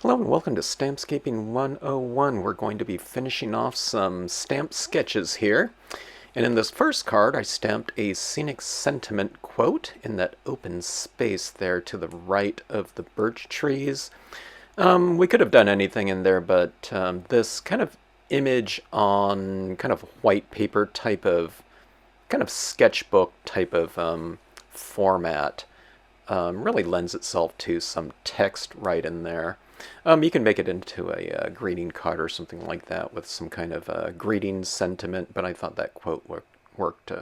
Hello and welcome to Stampscaping 101. We're going to be finishing off some stamp sketches here. And in this first card, I stamped a scenic sentiment quote in that open space there to the right of the birch trees. We could have done anything in there, but this kind of image on kind of white paper type of, kind of sketchbook type of format really lends itself to some text right in there. You can make it into a greeting card or something like that with some kind of greeting sentiment, but I thought that quote worked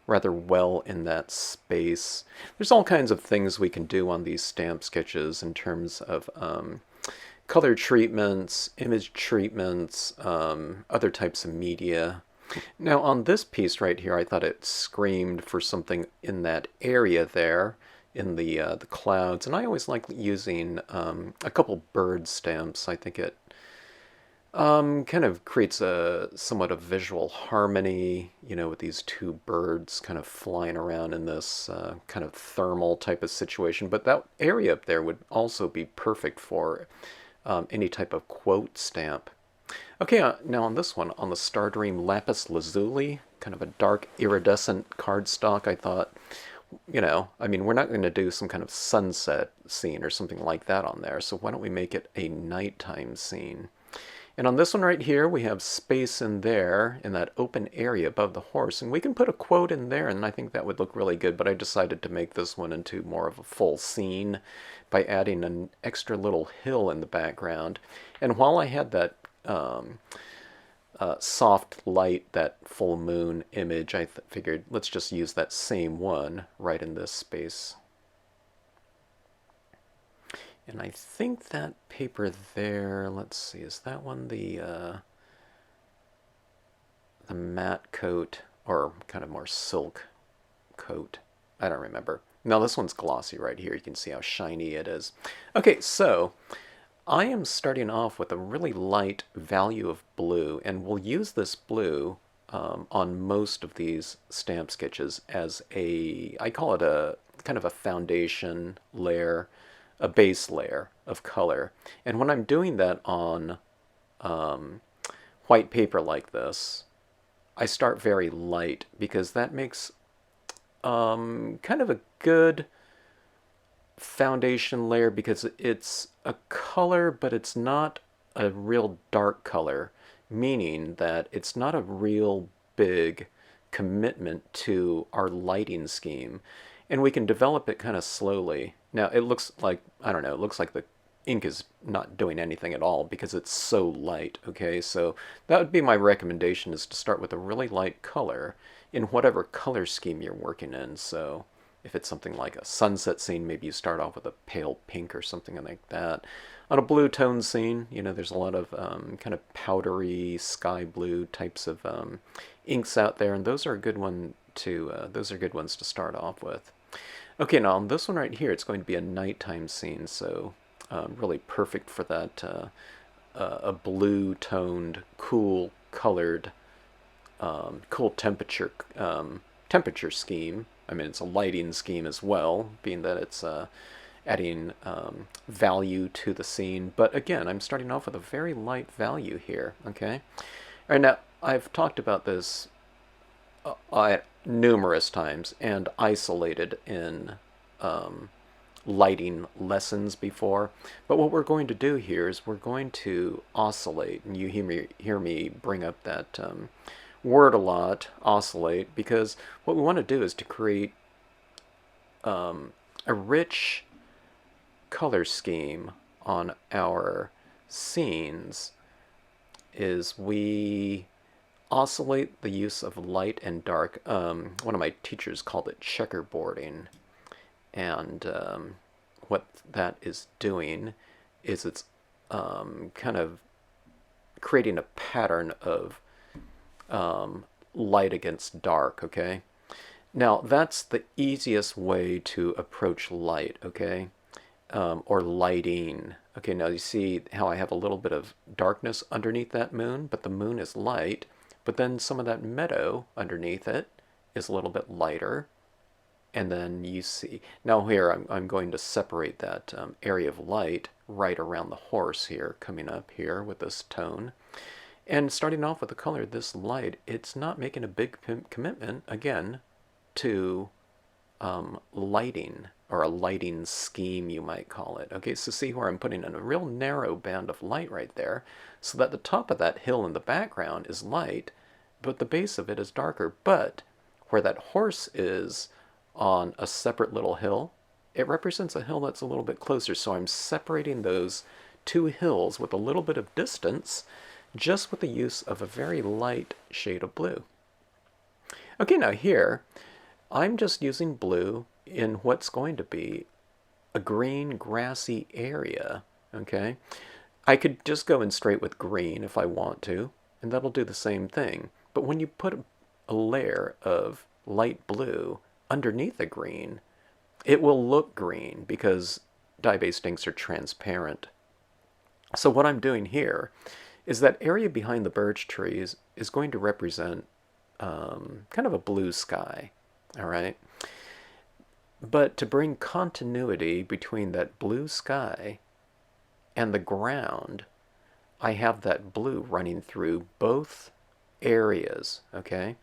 rather well in that space. There's all kinds of things we can do on these stamp sketches in terms of color treatments, image treatments, other types of media. Now on this piece right here, I thought it screamed for something in that area there in the clouds, and I always like using a couple bird stamps. I think it kind of creates a somewhat of visual harmony, you know, with these two birds kind of flying around in this kind of thermal type of situation. But that area up there would also be perfect for any type of quote stamp. Okay, now on this one, on the Stardream Lapis Lazuli, kind of a dark iridescent cardstock, I thought, you know, I mean, we're not going to do some kind of sunset scene or something like that on there, so why don't we make it a nighttime scene? And on this one right here, we have space in there, in that open area above the horse, and we can put a quote in there, and I think that would look really good, but I decided to make this one into more of a full scene by adding an extra little hill in the background. And while I had that soft light, that full moon image, I figured let's just use that same one right in this space. And I think that paper there, let's see, is that one the matte coat or kind of more silk coat? I don't remember. No, this one's glossy right here. You can see how shiny it is. Okay, so I am starting off with a really light value of blue, and we'll use this blue on most of these stamp sketches as I call it a kind of a foundation layer, a base layer of color. And when I'm doing that on white paper like this, I start very light because that makes kind of a good foundation layer because it's a color, but it's not a real dark color, meaning that it's not a real big commitment to our lighting scheme, and we can develop it kind of slowly. Now it looks like, I don't know, it looks like the ink is not doing anything at all because it's so light. Okay, so that would be my recommendation, is to start with a really light color in whatever color scheme you're working in. So if it's something like a sunset scene, maybe you start off with a pale pink or something like that. On a blue tone scene, you know, there's a lot of kind of powdery sky blue types of inks out there, and those are a good one to those are good ones to start off with. Okay, now on this one right here, it's going to be a nighttime scene, so really perfect for that a blue toned, cool colored, cool temperature scheme. I mean, it's a lighting scheme as well, being that it's adding value to the scene. But again, I'm starting off with a very light value here, okay? All right, now, I've talked about this numerous times and isolated in lighting lessons before. But what we're going to do here is we're going to oscillate, and you hear me bring up that word a lot, oscillate, because what we want to do is to create a rich color scheme on our scenes. Is we oscillate the use of light and dark. One of my teachers called it checkerboarding, and what that is doing is it's kind of creating a pattern of light against dark, okay? Now, that's the easiest way to approach light, okay? Or lighting. Okay, now you see how I have a little bit of darkness underneath that moon, but the moon is light, but then some of that meadow underneath it is a little bit lighter. And then you see, now here I'm going to separate that area of light right around the horse here, coming up here with this tone. And starting off with the color, this light, it's not making a big commitment, again, to lighting, or a lighting scheme, you might call it. Okay, so see where I'm putting in a real narrow band of light right there, so that the top of that hill in the background is light, but the base of it is darker. But where that horse is on a separate little hill, it represents a hill that's a little bit closer, so I'm separating those two hills with a little bit of distance, just with the use of a very light shade of blue. Okay, now here, I'm just using blue in what's going to be a green, grassy area, okay? I could just go in straight with green if I want to, and that'll do the same thing. But when you put a layer of light blue underneath a green, it will look green because dye-based inks are transparent. So what I'm doing here is that area behind the birch trees is going to represent kind of a blue sky, all right? But to bring continuity between that blue sky and the ground, I have that blue running through both areas, okay?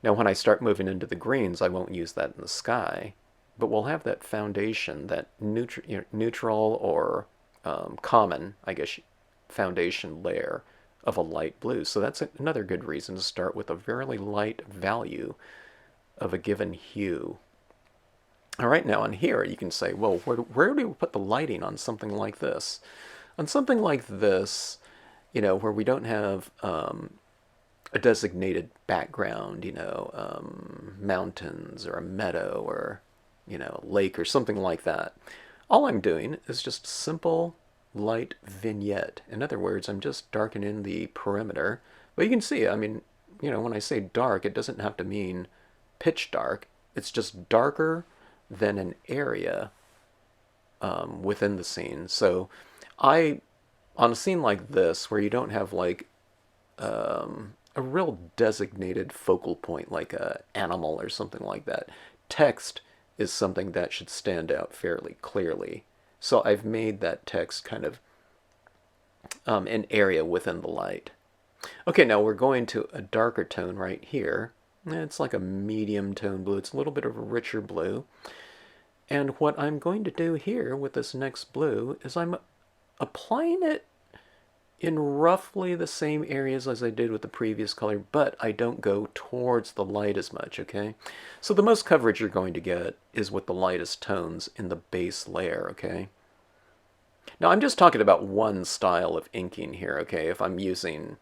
Now when I start moving into the greens, I won't use that in the sky, but we'll have that foundation, that neutral or common, I guess, foundation layer of a light blue. So that's another good reason to start with a very light value of a given hue. All right, now on here you can say, well, where do we put the lighting on something like this? On something like this, you know, where we don't have a designated background, you know, mountains or a meadow or, you know, lake or something like that. All I'm doing is just simple light vignette. In other words, I'm just darkening the perimeter. But you can see, I mean, you know, when I say dark, it doesn't have to mean pitch dark. It's just darker than an area within the scene. So on a scene like this, where you don't have like a real designated focal point, like a animal or something like that, text is something that should stand out fairly clearly. So I've made that text kind of an area within the light. Okay, now we're going to a darker tone right here. It's like a medium tone blue. It's a little bit of a richer blue. And what I'm going to do here with this next blue is I'm applying it in roughly the same areas as I did with the previous color, but I don't go towards the light as much, okay? So the most coverage you're going to get is with the lightest tones in the base layer, okay? Now I'm just talking about one style of inking here, okay? If I'm using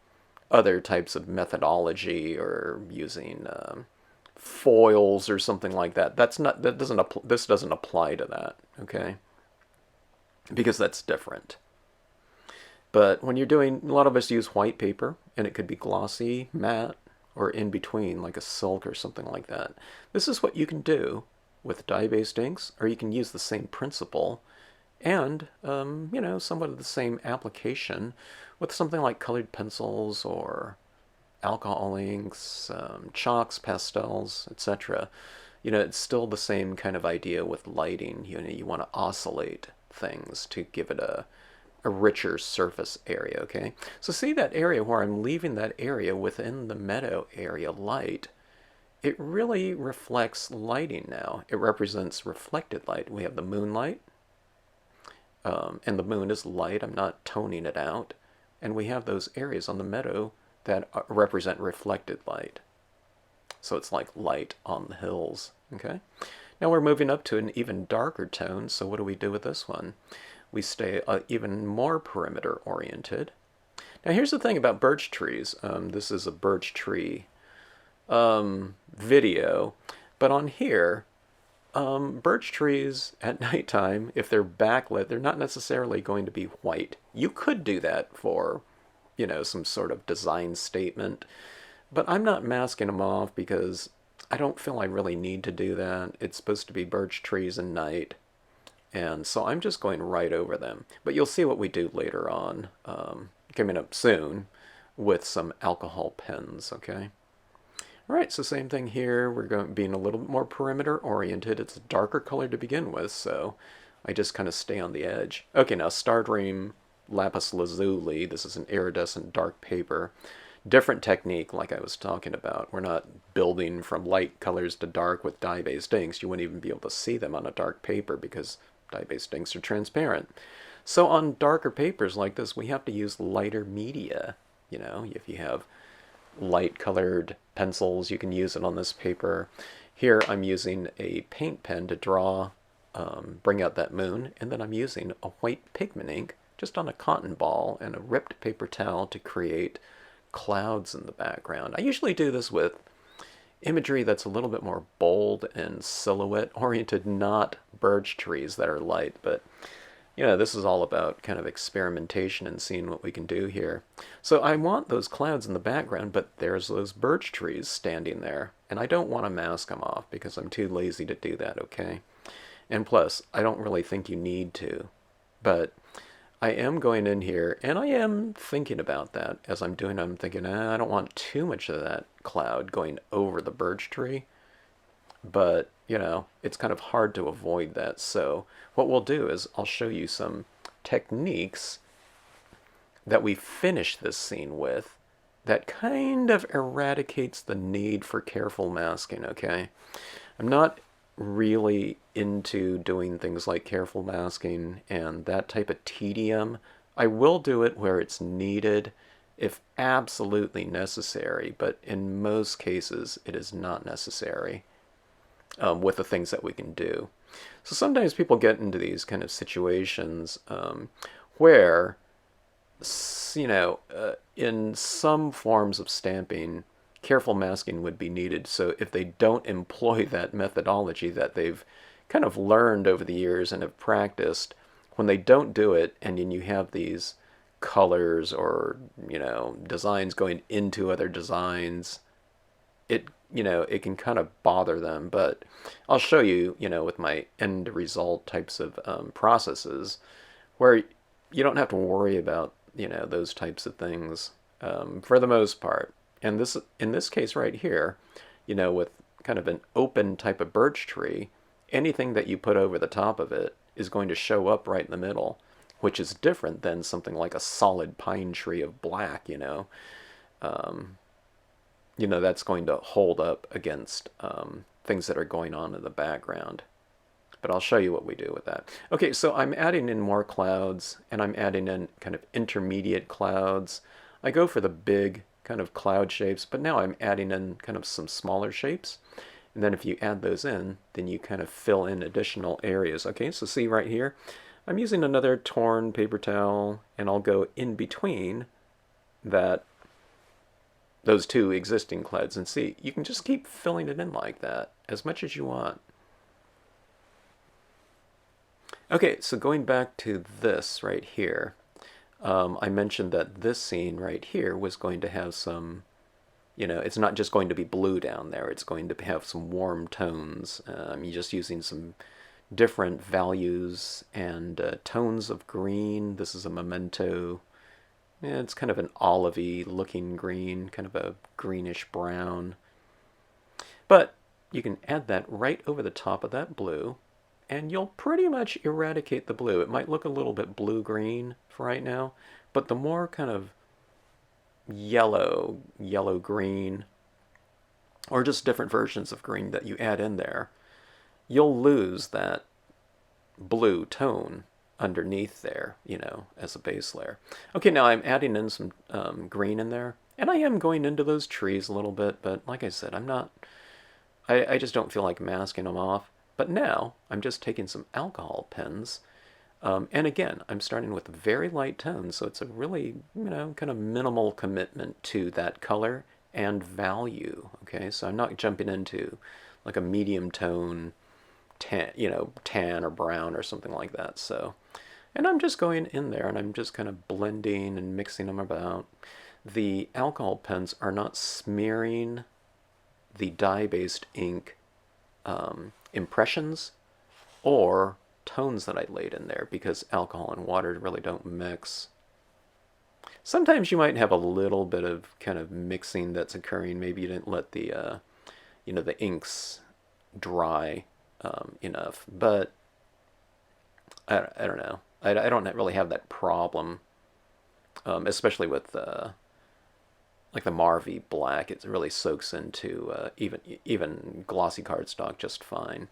other types of methodology or using foils or something like that, this doesn't apply to that, okay? Because that's different. But when you're doing, a lot of us use white paper, and it could be glossy, matte, or in between, like a silk or something like that. This is what you can do with dye-based inks, or you can use the same principle and, you know, somewhat of the same application with something like colored pencils or alcohol inks, chalks, pastels, etc. You know, it's still the same kind of idea with lighting. You know, you want to oscillate things to give it a richer surface area, okay? So see that area where I'm leaving that area within the meadow area light, it really reflects lighting now. It represents reflected light. We have the moonlight, and the moon is light. I'm not toning it out. And we have those areas on the meadow that represent reflected light. So it's like light on the hills, okay? Now we're moving up to an even darker tone, so what do we do with this one? We stay even more perimeter oriented. Now here's the thing about birch trees. This is a birch tree video, but on here, birch trees at nighttime, if they're backlit, they're not necessarily going to be white. You could do that for, you know, some sort of design statement, but I'm not masking them off because I don't feel I really need to do that. It's supposed to be birch trees at night. And so I'm just going right over them. But you'll see what we do later on, coming up soon, with some alcohol pens, okay? All right, so same thing here. We're going being a little bit more perimeter oriented. It's a darker color to begin with, so I just kind of stay on the edge. Okay, now Stardream lapis lazuli. This is an iridescent dark paper. Different technique, like I was talking about. We're not building from light colors to dark with dye-based inks. You wouldn't even be able to see them on a dark paper because dye-based inks are transparent. So on darker papers like this, we have to use lighter media. You know, if you have light colored pencils, you can use it on this paper. Here I'm using a paint pen to draw, bring out that moon, and then I'm using a white pigment ink just on a cotton ball and a ripped paper towel to create clouds in the background. I usually do this with imagery that's a little bit more bold and silhouette oriented, not birch trees that are light, but you know, this is all about kind of experimentation and seeing what we can do here. So I want those clouds in the background, but there's those birch trees standing there, and I don't want to mask them off because I'm too lazy to do that, okay? And plus, I don't really think you need to, but I am going in here, and I am thinking about that as I'm doing it. I'm thinking, I don't want too much of that cloud going over the birch tree, but, you know, it's kind of hard to avoid that. So what we'll do is I'll show you some techniques that we finish this scene with that kind of eradicates the need for careful masking, okay? I'm not really into doing things like careful masking and that type of tedium. I will do it where it's needed if absolutely necessary, but in most cases it is not necessary with the things that we can do. So sometimes people get into these kind of situations where, you know, in some forms of stamping, careful masking would be needed. So if they don't employ that methodology that they've kind of learned over the years and have practiced, when they don't do it and then you have these colors or, you know, designs going into other designs, it, you know, it can kind of bother them. But I'll show you, you know, with my end result types of processes where you don't have to worry about, you know, those types of things for the most part. And this, in this case right here, you know, with kind of an open type of birch tree, anything that you put over the top of it is going to show up right in the middle, which is different than something like a solid pine tree of black, you know. You know, that's going to hold up against things that are going on in the background. But I'll show you what we do with that. Okay, so I'm adding in more clouds, and I'm adding in kind of intermediate clouds. I go for the big kind of cloud shapes, but now I'm adding in kind of some smaller shapes. And then if you add those in, then you kind of fill in additional areas. Okay, so see right here, I'm using another torn paper towel, and I'll go in between those two existing clouds, and see, you can just keep filling it in like that as much as you want. Okay, so going back to this right here, I mentioned that this scene right here was going to have some, you know, it's not just going to be blue down there, it's going to have some warm tones. You're just using some different values and tones of green. This is a memento. Yeah, it's kind of an olivey looking green, kind of a greenish brown. But you can add that right over the top of that blue, and you'll pretty much eradicate the blue. It might look a little bit blue-green for right now, but the more kind of yellow-green, or just different versions of green that you add in there, you'll lose that blue tone underneath there, you know, as a base layer. Okay, now I'm adding in some green in there, and I am going into those trees a little bit, but like I said, I just don't feel like masking them off. But now I'm just taking some alcohol pens, and again, I'm starting with very light tones, so it's a really, you know, kind of minimal commitment to that color and value, okay? So I'm not jumping into like a medium tone tan, you know, tan or brown or something like that. So, and I'm just going in there and I'm just kind of blending and mixing them about. The alcohol pens are not smearing the dye-based ink impressions or tones that I laid in there, because alcohol and water really don't mix. Sometimes you might have a little bit of kind of mixing that's occurring. Maybe you didn't let the, you know, the inks dry enough, but I don't know. I don't really have that problem, especially with like the Marvy black. It really soaks into even glossy cardstock just fine.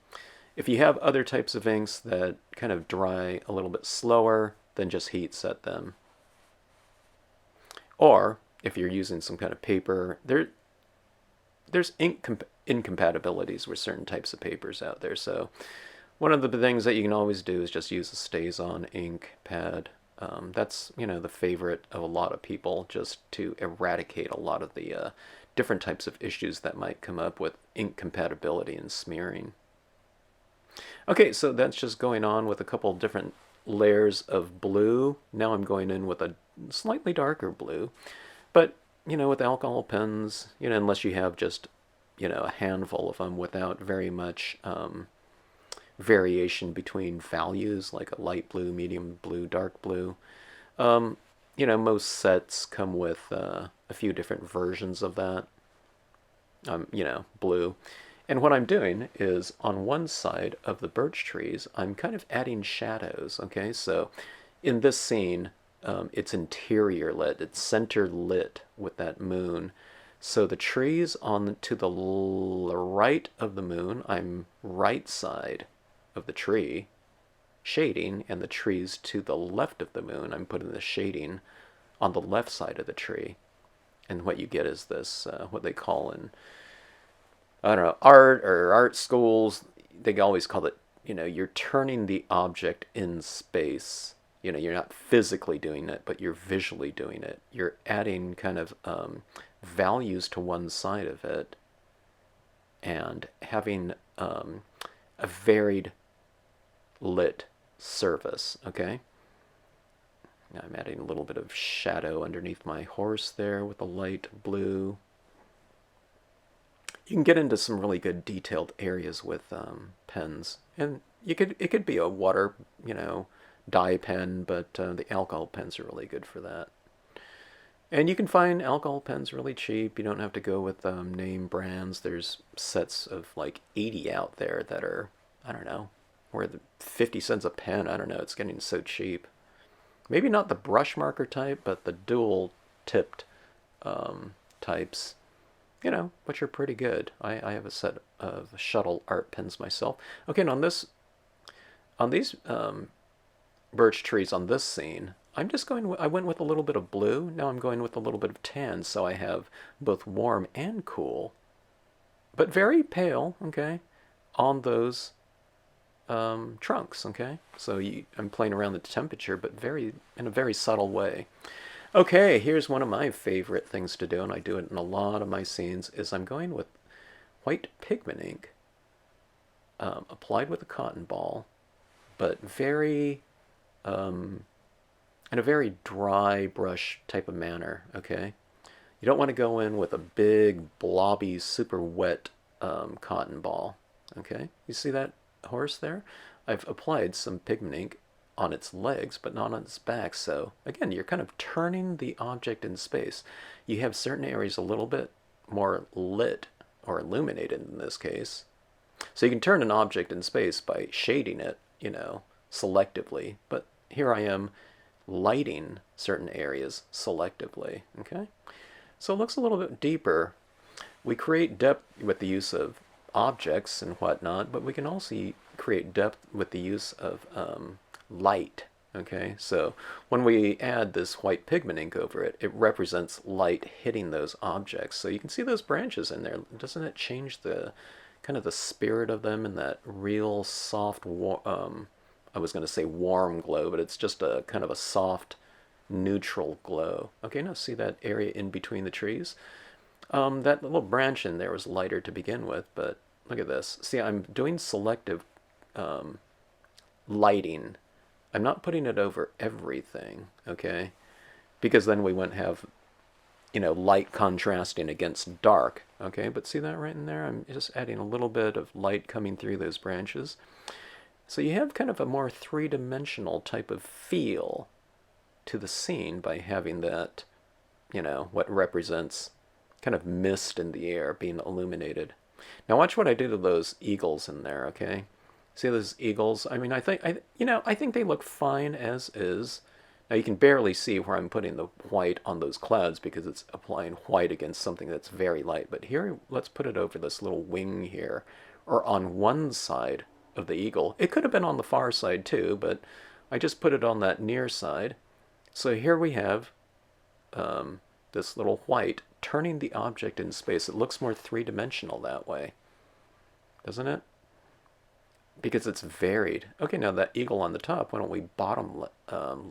If you have other types of inks that kind of dry a little bit slower, then just heat set them. Or if you're using some kind of paper, there's incompatibilities with certain types of papers out there. So one of the things that you can always do is just use a StazOn ink pad. That's, the favorite of a lot of people, just to eradicate a lot of the different types of issues that might come up with ink compatibility and smearing. Okay, so that's just going on with a couple different layers of blue. Now I'm going in with a slightly darker blue. But, with alcohol pens, unless you have just, a handful of them without very much variation between values, like a light blue, medium blue, dark blue. Most sets come with a few different versions of that, blue. And what I'm doing is on one side of the birch trees, I'm kind of adding shadows, okay? So in this scene, it's interior lit, it's center lit with that moon. So the trees to the right of the moon, I'm right side of the tree shading, and the trees to the left of the moon, I'm putting the shading on the left side of the tree. And what you get is this, what they call in, I don't know, art schools, they always call it, you're turning the object in space. You're not physically doing it, but you're visually doing it. You're adding kind of values to one side of it and having a varied lit surface, okay? Now I'm adding a little bit of shadow underneath my horse there with a light blue. You can get into some really good detailed areas with pens, and it could be a water, dye pen, but the alcohol pens are really good for that. And you can find alcohol pens really cheap. You don't have to go with name brands. There's sets of like 80 out there that are, I don't know, where 50 cents a pen. I don't know. It's getting so cheap. Maybe not the brush marker type, but the dual tipped types, which are pretty good. I have a set of shuttle art pens myself. Okay, and on these birch trees on this scene, I went with a little bit of blue. Now I'm going with a little bit of tan, so I have both warm and cool, but very pale, okay, on those trunks, okay? So I'm playing around the temperature, but in a very subtle way. Okay, here's one of my favorite things to do, and I do it in a lot of my scenes, is I'm going with white pigment ink, applied with a cotton ball, but very, in a very dry brush type of manner, okay? You don't want to go in with a big, blobby, super wet cotton ball, okay? You see that horse there? I've applied some pigment ink on its legs, but not on its back. So again, you're kind of turning the object in space. You have certain areas a little bit more lit or illuminated in this case. So you can turn an object in space by shading it, selectively. But here I am lighting certain areas selectively, okay? So it looks a little bit deeper. We create depth with the use of objects and whatnot, but we can also create depth with the use of light, okay? So when we add this white pigment ink over it, it represents light hitting those objects. So you can see those branches in there. Doesn't it change the kind of the spirit of them in that real soft, I was going to say warm glow, but it's just a kind of a soft, neutral glow. Okay, now see that area in between the trees? That little branch in there was lighter to begin with, but look at this. See, I'm doing selective lighting. I'm not putting it over everything, okay? Because then we wouldn't have, light contrasting against dark, okay? But see that right in there? I'm just adding a little bit of light coming through those branches. So you have kind of a more three-dimensional type of feel to the scene by having that, what represents kind of mist in the air being illuminated. Now watch what I do to those eagles in there, okay? See those eagles? I mean, I think they look fine as is. Now you can barely see where I'm putting the white on those clouds because it's applying white against something that's very light. But here, let's put it over this little wing here, or on one side of the eagle. It could have been on the far side too, but I just put it on that near side. So here we have this little white turning the object in space. It looks more three-dimensional that way, doesn't it? Because it's varied. Okay, now that eagle on the top, why don't we bottom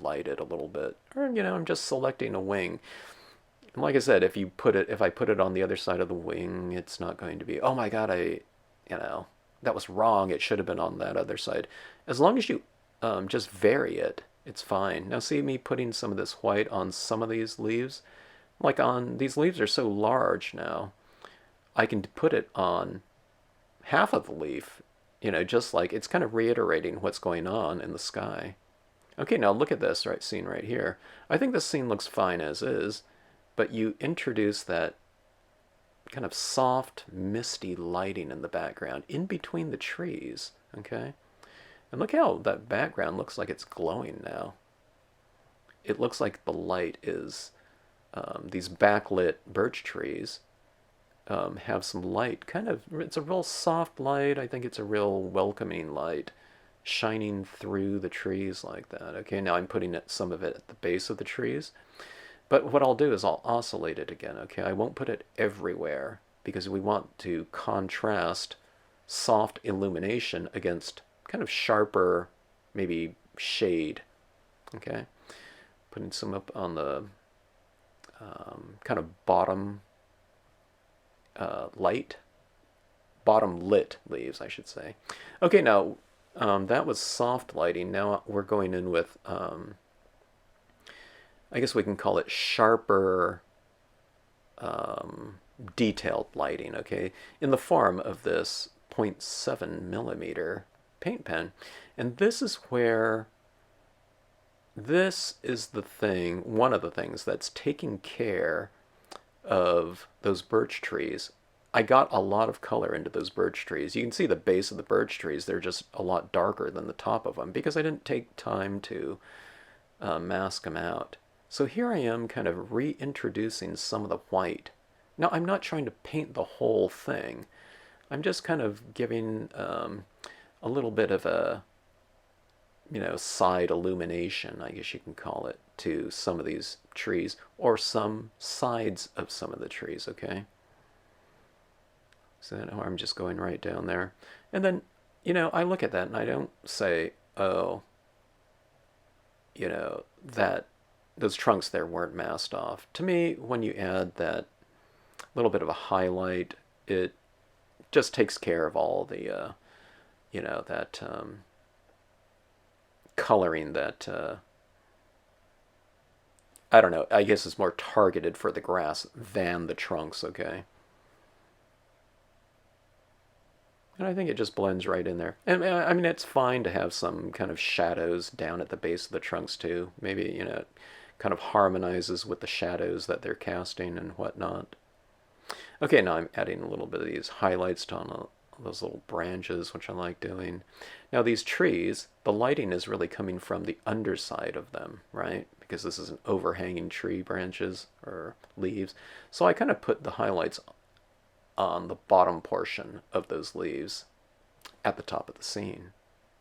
light it a little bit? Or, I'm just selecting a wing. And like I said, if I put it on the other side of the wing, it's not going to be, oh my God, that was wrong. It should have been on that other side. As long as you just vary it, it's fine. Now see me putting some of this white on some of these leaves? Like these leaves are so large now, I can put it on half of the leaf, just like it's kind of reiterating what's going on in the sky. Okay, now look at this scene right here. I think this scene looks fine as is, but you introduce that kind of soft, misty lighting in the background, in between the trees, okay? And look how that background looks like it's glowing now. It looks like the light is, these backlit birch trees have some light, it's a real soft light. I think it's a real welcoming light shining through the trees like that. Okay, now I'm putting some of it at the base of the trees. But what I'll do is I'll oscillate it again, okay? I won't put it everywhere because we want to contrast soft illumination against kind of sharper, maybe shade, okay? Putting some up on the kind of bottom bottom lit leaves, I should say. Okay, now that was soft lighting. Now we're going in with, I guess we can call it sharper, detailed lighting, okay, in the form of this 0.7 millimeter paint pen. And this is where, this is the thing, one of the things that's taking care of those birch trees. I got a lot of color into those birch trees. You can see the base of the birch trees, they're just a lot darker than the top of them because I didn't take time to mask them out. So here I am kind of reintroducing some of the white. Now I'm not trying to paint the whole thing. I'm just kind of giving a little bit of a, side illumination, I guess you can call it, to some of these trees, or some sides of some of the trees, okay? So now I'm just going right down there. And then, I look at that and I don't say, oh, that those trunks there weren't masked off. To me, when you add that little bit of a highlight, it just takes care of all the, that coloring that, I don't know, I guess it's more targeted for the grass than the trunks, okay? And I think it just blends right in there. And I mean, it's fine to have some kind of shadows down at the base of the trunks too. Maybe, it kind of harmonizes with the shadows that they're casting and whatnot. Okay, now I'm adding a little bit of these highlights on those little branches, which I like doing. Now these trees, the lighting is really coming from the underside of them, right? Because this is an overhanging tree branches or leaves. So I kind of put the highlights on the bottom portion of those leaves at the top of the scene.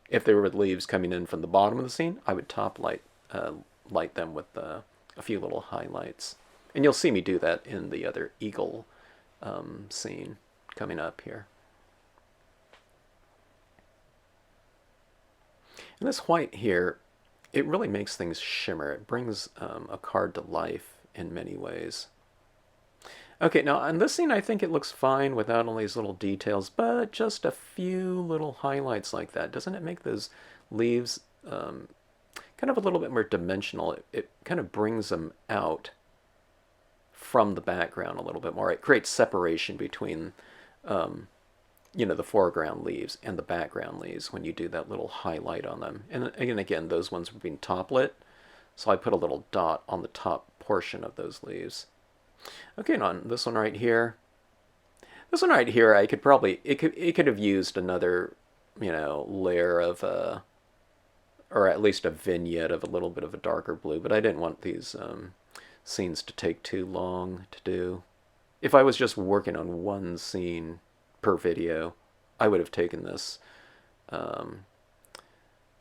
If there were leaves coming in from the bottom of the scene, I would top light them with a few little highlights. And you'll see me do that in the other eagle scene coming up here. And this white here, it really makes things shimmer. It brings a card to life in many ways. Okay, now on this scene I think it looks fine without all these little details, but just a few little highlights like that. Doesn't it make those leaves kind of a little bit more dimensional? It kind of brings them out from the background a little bit more. It creates separation between the foreground leaves and the background leaves when you do that little highlight on them. And again, those ones were being top lit, so I put a little dot on the top portion of those leaves. Okay, and on this one right here, I could probably, it could have used another layer of or at least a vignette of a little bit of a darker blue, but I didn't want these scenes to take too long to do. If I was just working on one scene per video, I would have taken this um,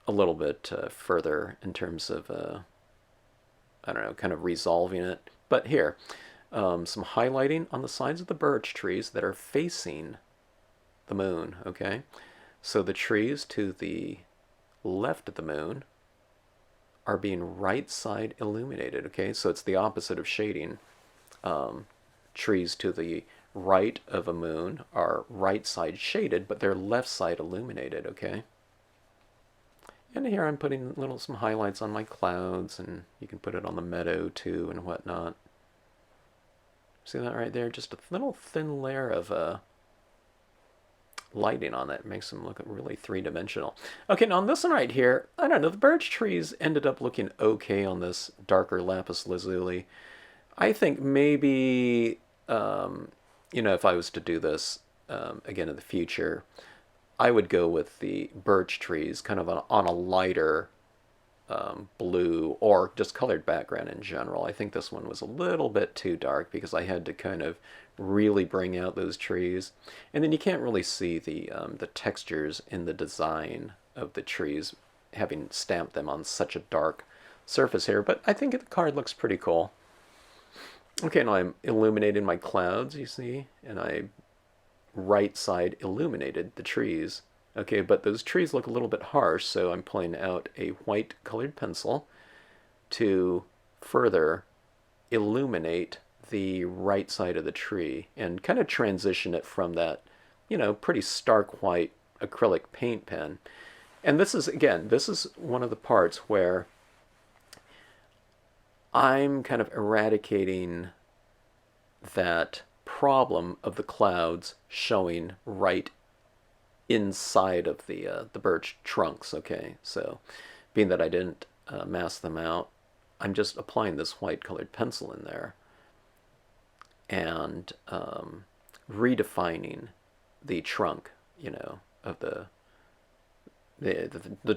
a little bit further in terms of, I don't know, kind of resolving it. But here, some highlighting on the sides of the birch trees that are facing the moon, okay? So the trees to the left of the moon are being right side illuminated, okay? So it's the opposite of shading. Trees to the right of a moon are right side shaded, but they're left side illuminated, okay? And here I'm putting some highlights on my clouds, and you can put it on the meadow too and whatnot. See that right there? Just a little thin layer of lighting on it makes them look really three-dimensional. Okay, now on this one right here, I don't know, the birch trees ended up looking okay on this darker lapis lazuli. I think maybe, if I was to do this again in the future, I would go with the birch trees kind of on a lighter blue or just colored background in general. I think this one was a little bit too dark because I had to kind of really bring out those trees. And then you can't really see the textures in the design of the trees, having stamped them on such a dark surface here, but I think the card looks pretty cool. Okay, now I'm illuminating my clouds, you see, and I right side illuminated the trees. Okay, but those trees look a little bit harsh, so I'm pulling out a white colored pencil to further illuminate the right side of the tree and kind of transition it from that, pretty stark white acrylic paint pen. And this is, again, this is one of the parts where I'm kind of eradicating that problem of the clouds showing right inside of the birch trunks, okay? So being that I didn't mask them out, I'm just applying this white colored pencil in there and redefining the trunk, of the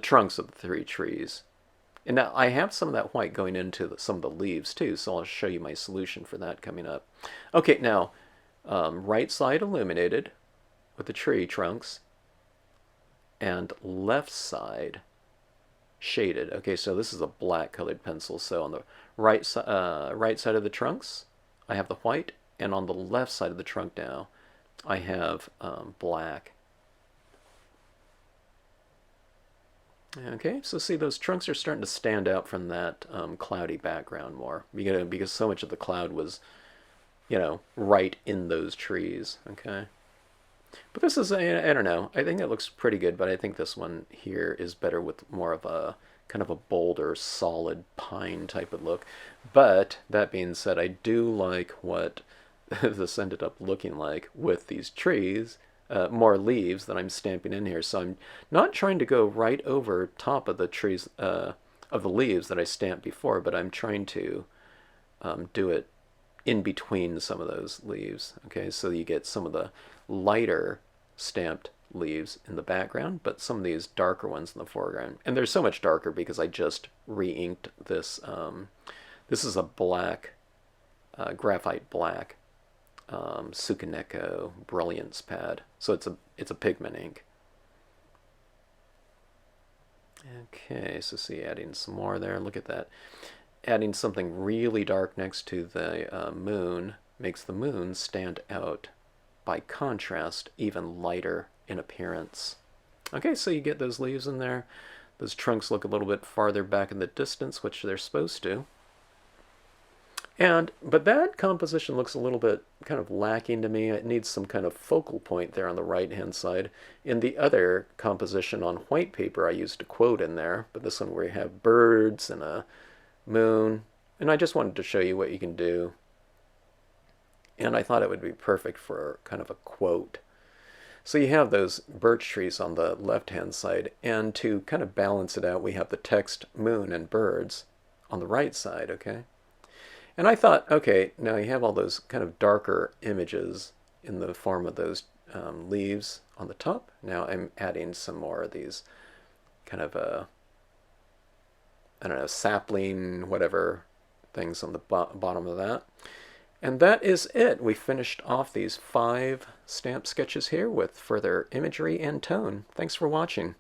trunks of the three trees. And now I have some of that white going into some of the leaves too, so I'll show you my solution for that coming up. Okay, now right side illuminated with the tree trunks and left side shaded. Okay, so this is a black colored pencil. So on the right side of the trunks, I have the white, and on the left side of the trunk now, I have black. Okay, so see, those trunks are starting to stand out from that cloudy background more, because so much of the cloud was, right in those trees. Okay. But this is, I don't know, I think it looks pretty good, but I think this one here is better with more of a kind of a bolder, solid pine type of look. But that being said, I do like what this ended up looking like with these trees, more leaves that I'm stamping in here. So I'm not trying to go right over top of the trees, of the leaves that I stamped before, but I'm trying to do it in between some of those leaves. Okay, so you get some of the lighter stamped leaves in the background, but some of these darker ones in the foreground. And they're so much darker because I just re-inked this. This is a black, graphite black Sukaneko Brilliance pad. So it's a pigment ink. Okay, so see, adding some more there. Look at that. Adding something really dark next to the moon makes the moon stand out by contrast, even lighter in appearance. Okay, so you get those leaves in there. Those trunks look a little bit farther back in the distance, which they're supposed to. But that composition looks a little bit kind of lacking to me. It needs some kind of focal point there on the right-hand side. In the other composition on white paper, I used a quote in there, but this one where you have birds and a moon, and I just wanted to show you what you can do. And I thought it would be perfect for kind of a quote. So you have those birch trees on the left-hand side, and to kind of balance it out, we have the text moon and birds on the right side, okay? And I thought, okay, now you have all those kind of darker images in the form of those leaves on the top. Now I'm adding some more of these kind of I don't know, sapling, whatever things on the bottom of that. And that is it. We finished off these 5 stamp sketches here with further imagery and tone. Thanks for watching.